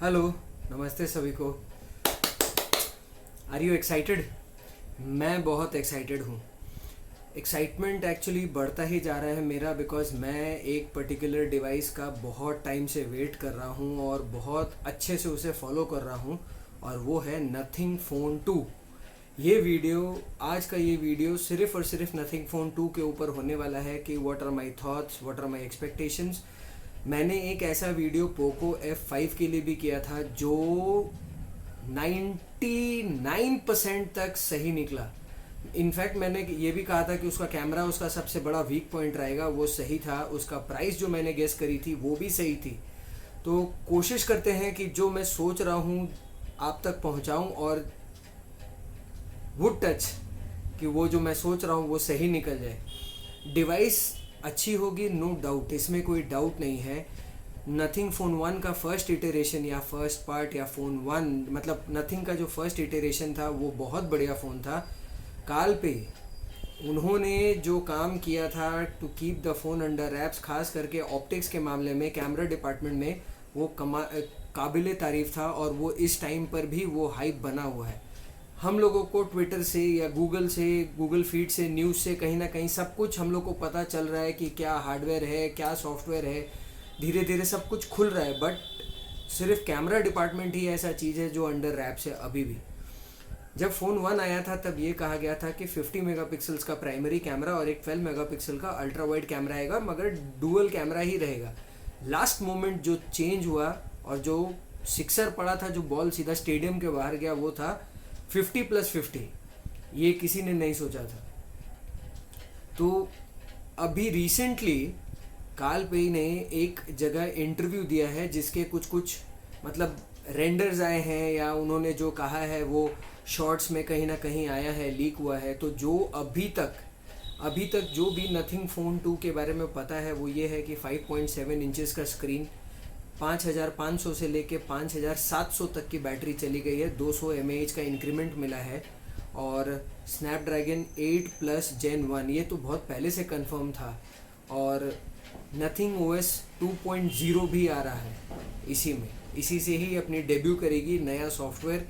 Hello, नमस्ते सभी को। Are you excited? मैं बहुत एक्साइटेड हूँ। एक्साइटमेंट एक्चुअली बढ़ता ही जा रहा है मेरा, बिकॉज़ मैं एक पर्टिकुलर डिवाइस का बहुत टाइम से वेट कर रहा हूँ और बहुत अच्छे से उसे फॉलो कर रहा हूँ, और वो है नथिंग फ़ोन 2। आज का ये वीडियो सिर्फ़ और सिर्फ नथिंग फ़ोन 2 के ऊपर होने वाला है कि what are my thoughts, what are my expectations. मैंने एक ऐसा वीडियो पोको F5 के लिए भी किया था जो 99% तक सही निकला। इनफैक्ट मैंने ये भी कहा था कि उसका कैमरा उसका सबसे बड़ा वीक पॉइंट रहेगा, वो सही था। उसका प्राइस जो मैंने गेस करी थी वो भी सही थी। तो कोशिश करते हैं कि जो मैं सोच रहा हूँ आप तक पहुँचाऊँ, और वुड टच कि वो जो मैं सोच रहा हूँ वो सही निकल जाए। डिवाइस अच्छी होगी, नो डाउट, इसमें कोई डाउट नहीं है। नथिंग फ़ोन 1 का फर्स्ट इटरेशन या फर्स्ट पार्ट या फ़ोन 1, मतलब नथिंग का जो फर्स्ट इटरेशन था वो बहुत बढ़िया फ़ोन था। काल पे उन्होंने जो काम किया था to keep the phone under wraps, खास करके ऑप्टिक्स के मामले में, कैमरा डिपार्टमेंट में, वो काबिल तारीफ़ था। और वो इस टाइम पर भी वो हाइप बना हुआ है। हम लोगों को ट्विटर से या गूगल फीड से, न्यूज़ से, कहीं ना कहीं सब कुछ हम लोग को पता चल रहा है कि क्या हार्डवेयर है, क्या सॉफ्टवेयर है। धीरे धीरे सब कुछ खुल रहा है, बट सिर्फ कैमरा डिपार्टमेंट ही ऐसा चीज़ है जो अंडर रैप्स है अभी भी। जब फ़ोन 1 आया था तब ये कहा गया था कि 50 मेगापिक्सल्स का प्राइमरी कैमरा और एक 12 मेगापिक्सल का अल्ट्रा वाइड कैमरा आएगा, मगर डुअल कैमरा ही रहेगा। लास्ट मोमेंट जो चेंज हुआ और जो सिक्सर पड़ा था, जो बॉल सीधा स्टेडियम के बाहर गया, वो था 50+50। ये किसी ने नहीं सोचा था। तो अभी रिसेंटली काल पे ने एक जगह इंटरव्यू दिया है जिसके कुछ मतलब रेंडर्स आए हैं, या उन्होंने जो कहा है वो शॉर्ट्स में कहीं ना कहीं आया है, लीक हुआ है। तो जो अभी तक जो भी नथिंग फ़ोन 2 के बारे में पता है वो ये है कि 5.7 इंचेस का स्क्रीन, 5500 से लेके 5700 तक की बैटरी चली गई है, 200 mAh का इंक्रीमेंट मिला है, और स्नैपड्रैगन 8 प्लस जेन 1, ये तो बहुत पहले से कंफर्म था। और नथिंग OS 2.0 भी आ रहा है इसी से ही अपनी डेब्यू करेगी। नया सॉफ्टवेयर,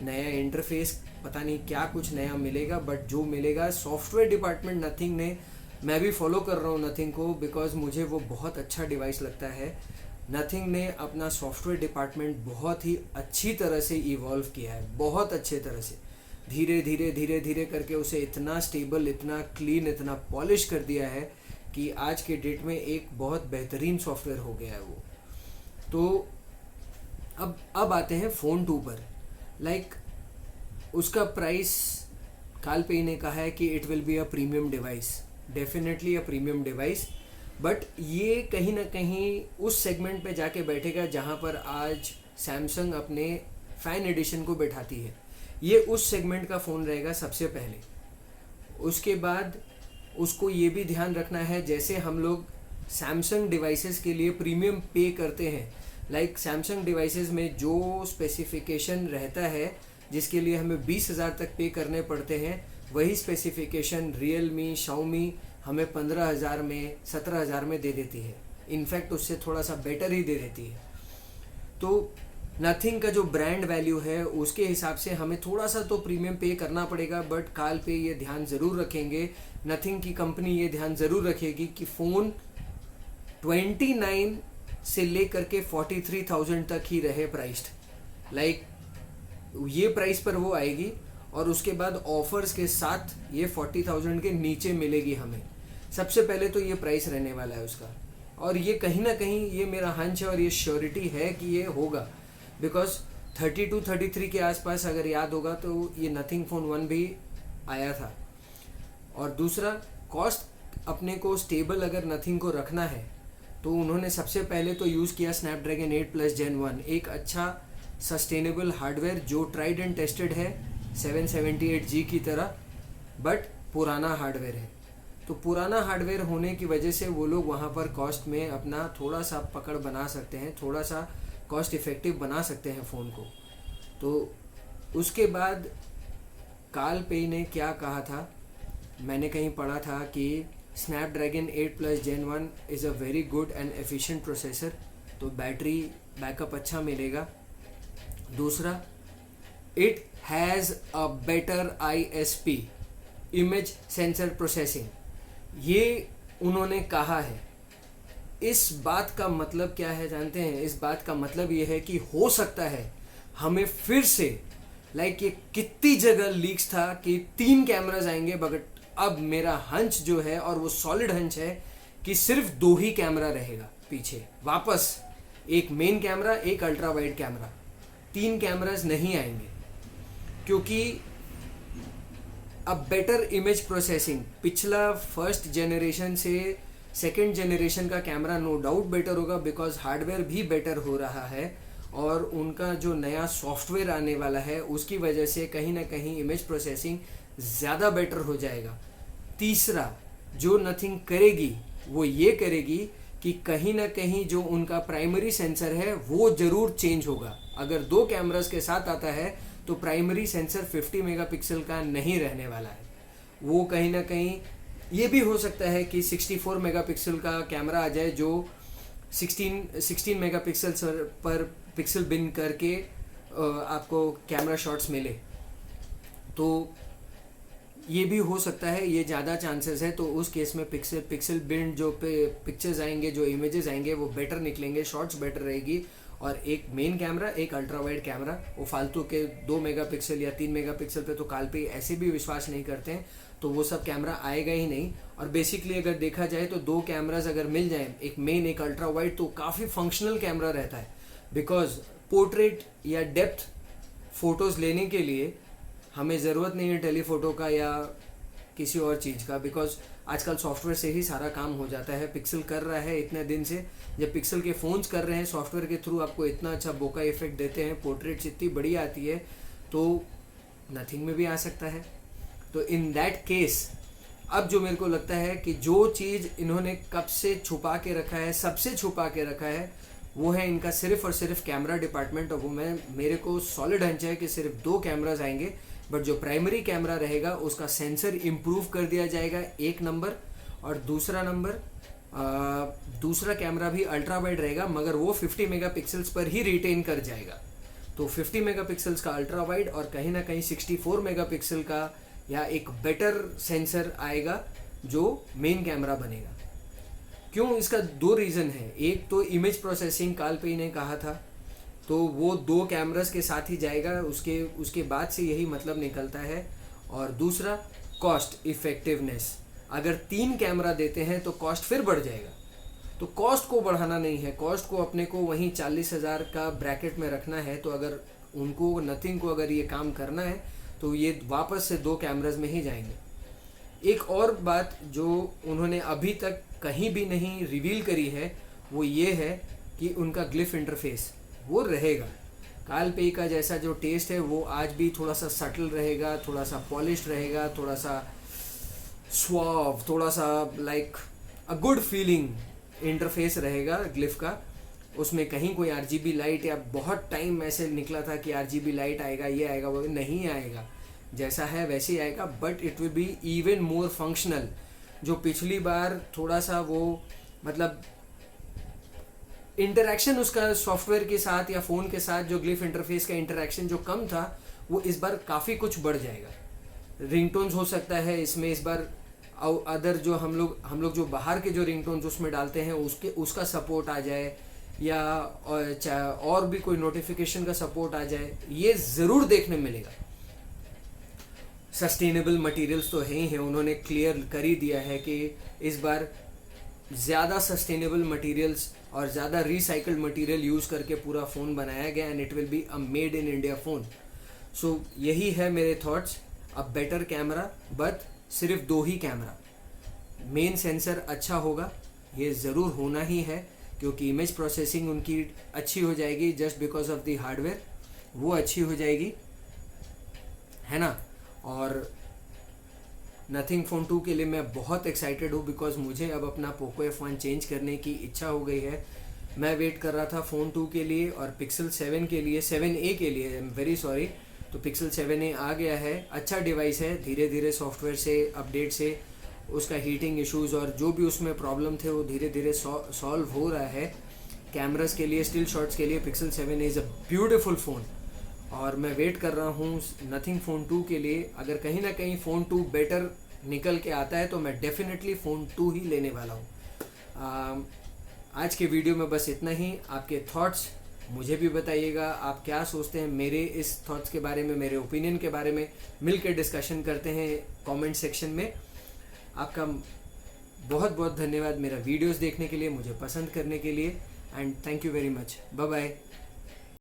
नया इंटरफेस, पता नहीं क्या कुछ नया मिलेगा, बट जो मिलेगा सॉफ्टवेयर डिपार्टमेंट नथिंग ने, मैं भी फॉलो कर रहा हूँ नथिंग को, बिकॉज मुझे वो बहुत अच्छा डिवाइस लगता है। नथिंग ने अपना सॉफ्टवेयर डिपार्टमेंट बहुत ही अच्छी तरह से इवॉल्व किया है, बहुत अच्छे तरह से। धीरे धीरे करके उसे इतना स्टेबल, इतना क्लीन, इतना पॉलिश कर दिया है कि आज के डेट में एक बहुत बेहतरीन सॉफ्टवेयर हो गया है वो। तो अब आते हैं फ़ोन 2 पर। उसका प्राइस, काल पे ने कहा है कि it will be a premium device, definitely a premium device. But ये कहीं ना कहीं उस सेगमेंट पे जाके बैठेगा जहाँ पर आज सैमसंग अपने फ़ैन एडिशन को बैठाती है। ये उस सेगमेंट का फ़ोन रहेगा सबसे पहले। उसके बाद उसको ये भी ध्यान रखना है, जैसे हम लोग सैमसंग डिवाइसेस के लिए प्रीमियम पे करते हैं, सैमसंग डिवाइसेस में जो स्पेसिफिकेशन रहता है जिसके लिए हमें 20,000 तक पे करने पड़ते हैं, वही स्पेसिफिकेशन रियलमी, शाओमी हमें 15,000 में, 17,000 में दे देती है। इनफैक्ट उससे थोड़ा सा बेटर ही दे देती है। तो नथिंग का जो ब्रांड वैल्यू है उसके हिसाब से हमें थोड़ा सा तो प्रीमियम पे करना पड़ेगा, बट काल पे ये ध्यान ज़रूर रखेंगे, नथिंग की कंपनी ये ध्यान ज़रूर रखेगी कि फ़ोन 29 से लेकर के 43,000 तक ही रहे प्राइस्ड। ये प्राइस पर वो आएगी, और उसके बाद ऑफर्स के साथ ये 40,000 के नीचे मिलेगी हमें। सबसे पहले तो ये प्राइस रहने वाला है उसका, और ये कहीं ना कहीं ये मेरा हंच है और ये श्योरिटी है कि ये होगा, बिकॉज 32-33 के आसपास अगर याद होगा तो ये नथिंग फ़ोन 1 भी आया था। और दूसरा, कॉस्ट अपने को स्टेबल अगर नथिंग को रखना है तो उन्होंने सबसे पहले तो यूज़ किया स्नैपड्रैगन 8 प्लस जेन 1, एक अच्छा सस्टेनेबल हार्डवेयर जो ट्राइड एंड टेस्टेड है 778G की तरह, बट पुराना हार्डवेयर है। तो पुराना हार्डवेयर होने की वजह से वो लोग वहाँ पर कॉस्ट में अपना थोड़ा सा पकड़ बना सकते हैं, थोड़ा सा कॉस्ट इफ़ेक्टिव बना सकते हैं फ़ोन को। तो उसके बाद काल पे ने क्या कहा था, मैंने कहीं पढ़ा था कि Snapdragon 8 plus gen 1 is a very good and efficient processor, तो बैटरी बैकअप अच्छा मिलेगा। दूसरा, it has a better ISP, image sensor processing, ये उन्होंने कहा है। इस बात का मतलब क्या है जानते हैं? इस बात का मतलब ये है कि हो सकता है हमें फिर से ये कितनी जगह लीक्स था कि 3 कैमराज आएंगे, बट अब मेरा हंच जो है, और वो सॉलिड हंच है, कि सिर्फ 2 ही कैमरा रहेगा पीछे। वापस एक मेन कैमरा, एक अल्ट्रा वाइड कैमरा, 3 कैमराज नहीं आएंगे, क्योंकि अब बेटर इमेज प्रोसेसिंग, पिछला फर्स्ट जनरेशन से सेकेंड जनरेशन का कैमरा नो डाउट बेटर होगा, बिकॉज हार्डवेयर भी बेटर हो रहा है, और उनका जो नया सॉफ्टवेयर आने वाला है उसकी वजह से कहीं ना कहीं इमेज प्रोसेसिंग ज़्यादा बेटर हो जाएगा। तीसरा, जो नथिंग करेगी वो ये करेगी कि कहीं ना कहीं जो उनका प्राइमरी सेंसर है वो ज़रूर चेंज होगा। अगर 2 कैमरास के साथ आता है तो प्राइमरी सेंसर 50 मेगापिक्सल का नहीं रहने वाला है, वो कहीं ना कहीं ये भी हो सकता है कि 64 मेगापिक्सल का कैमरा आ जाए, जो 16 मेगापिक्सल पर पिक्सल बिन करके आपको कैमरा शॉट्स मिले, तो ये भी हो सकता है, ये ज़्यादा चांसेस है। तो उस केस में पिक्सल बिन जो पिक्चर्स आएंगे, जो इमेजेस आएंगे, वो बेटर निकलेंगे, शॉट्स बेटर रहेगी, और एक मेन कैमरा, एक अल्ट्रा वाइड कैमरा। वो फालतू के 2 मेगापिक्सल या 3 मेगापिक्सल पे तो काल पे ऐसे भी विश्वास नहीं करते हैं, तो वो सब कैमरा आएगा ही नहीं। और बेसिकली अगर देखा जाए तो 2 कैमराज अगर मिल जाएं, एक मेन एक अल्ट्रा वाइड, तो काफ़ी फंक्शनल कैमरा रहता है, बिकॉज पोर्ट्रेट या डेप्थ फोटोज़ लेने के लिए हमें ज़रूरत नहीं है टेलीफोटो का या किसी और चीज़ का, बिकॉज आजकल सॉफ्टवेयर से ही सारा काम हो जाता है। पिक्सल कर रहा है इतने दिन से, जब पिक्सल के फ़ोन्स कर रहे हैं सॉफ्टवेयर के थ्रू, आपको इतना अच्छा बोका इफेक्ट देते हैं, पोर्ट्रेट्स इतनी बढ़िया आती है, तो नथिंग में भी आ सकता है। तो इन दैट केस अब जो मेरे को लगता है कि जो चीज़ इन्होंने कब से छुपा के रखा है, सबसे छुपा के रखा है, वो है इनका सिर्फ और सिर्फ कैमरा डिपार्टमेंट। और वो मेरे को सॉलिड हंच है कि सिर्फ 2 कैमराज आएंगे, बट जो प्राइमरी कैमरा रहेगा उसका सेंसर इम्प्रूव कर दिया जाएगा, 1 नंबर। और दूसरा कैमरा भी अल्ट्रा वाइड रहेगा, मगर वो 50 मेगापिक्सल्स पर ही रिटेन कर जाएगा। तो 50 मेगापिक्सल्स का अल्ट्रा वाइड और कहीं ना कहीं 64 मेगापिक्सल का या एक बेटर सेंसर आएगा जो मेन कैमरा बनेगा। क्यों? इसका 2 रीज़न है। एक तो इमेज प्रोसेसिंग कालपेई ने कहा था, तो वो 2 कैमरास के साथ ही जाएगा, उसके बाद से यही मतलब निकलता है। और दूसरा, कॉस्ट इफेक्टिवनेस। अगर 3 कैमरा देते हैं तो कॉस्ट फिर बढ़ जाएगा, तो कॉस्ट को बढ़ाना नहीं है, कॉस्ट को अपने को वहीं 40,000 का ब्रैकेट में रखना है। तो अगर उनको नथिंग को अगर ये काम करना है तो ये वापस से 2 कैमराज में ही जाएंगे। एक और बात जो उन्होंने अभी तक कहीं भी नहीं रिवील करी है वो ये है कि उनका ग्लिफ इंटरफेस वो रहेगा। कालपेई का जैसा जो टेस्ट है वो आज भी थोड़ा सा सटल रहेगा, थोड़ा सा पॉलिश्ड रहेगा, थोड़ा सा स्वाव, थोड़ा सा like a good feeling interface रहेगा ग्लिफ का। उसमें कहीं कोई RGB लाइट, या बहुत टाइम ऐसे निकला था कि RGB लाइट आएगा, ये आएगा, वो नहीं आएगा, जैसा है वैसे ही आएगा, but it will be even more functional. जो पिछली बार थोड़ा सा वो मतलब इंटरेक्शन उसका सॉफ्टवेयर के साथ या फ़ोन के साथ जो ग्लिफ इंटरफेस का इंटरेक्शन जो कम था, वो इस बार काफ़ी कुछ बढ़ जाएगा। रिंगटोन्स हो सकता है इसमें इस बार, अदर जो हम लोग जो बाहर के जो रिंगटोन्स उसमें डालते हैं उसका सपोर्ट आ जाए, या और भी कोई नोटिफिकेशन का सपोर्ट आ जाए, ये ज़रूर देखने मिलेगा। सस्टेनेबल मटेरियल्स तो है ही है, उन्होंने क्लियर कर ही दिया है कि इस बार ज़्यादा सस्टेनेबल मटेरियल्स और ज़्यादा रिसाइकल्ड मटेरियल यूज़ करके पूरा फ़ोन बनाया गया, and it will be a made in India phone. So यही है मेरे thoughts. A better camera, but सिर्फ 2 ही कैमरा। मेन सेंसर अच्छा होगा, ये ज़रूर होना ही है, क्योंकि इमेज प्रोसेसिंग उनकी अच्छी हो जाएगी just because of the hardware, वो अच्छी हो जाएगी, है ना। और नथिंग फ़ोन 2 के लिए मैं बहुत एक्साइटेड हूँ, बिकॉज मुझे अब अपना पोको F1 चेंज करने की इच्छा हो गई है। मैं वेट कर रहा था फ़ोन 2 के लिए और पिक्सल 7 के लिए, 7A के लिए, आई एम वेरी सॉरी। तो पिक्सल 7A आ गया है, अच्छा डिवाइस है, धीरे धीरे सॉफ्टवेयर से अपडेट से उसका हीटिंग इश्यूज़ और जो भी उसमें प्रॉब्लम थे वो धीरे धीरे सॉल्व हो रहा है। कैमरास के लिए, स्टिल शॉट्स के लिए pixel 7A is a beautiful phone. और मैं वेट कर रहा हूँ नथिंग फ़ोन 2 के लिए। अगर कहीं ना कहीं फ़ोन 2 बेटर निकल के आता है तो मैं डेफिनेटली फ़ोन 2 ही लेने वाला हूँ। आज के वीडियो में बस इतना ही। आपके थॉट्स मुझे भी बताइएगा, आप क्या सोचते हैं मेरे इस थॉट्स के बारे में, मेरे ओपिनियन के बारे में। मिल के डिस्कशन करते हैं कमेंट सेक्शन में। आपका बहुत बहुत धन्यवाद मेरा वीडियोस देखने के लिए, मुझे पसंद करने के लिए, and thank you very much. Bye bye.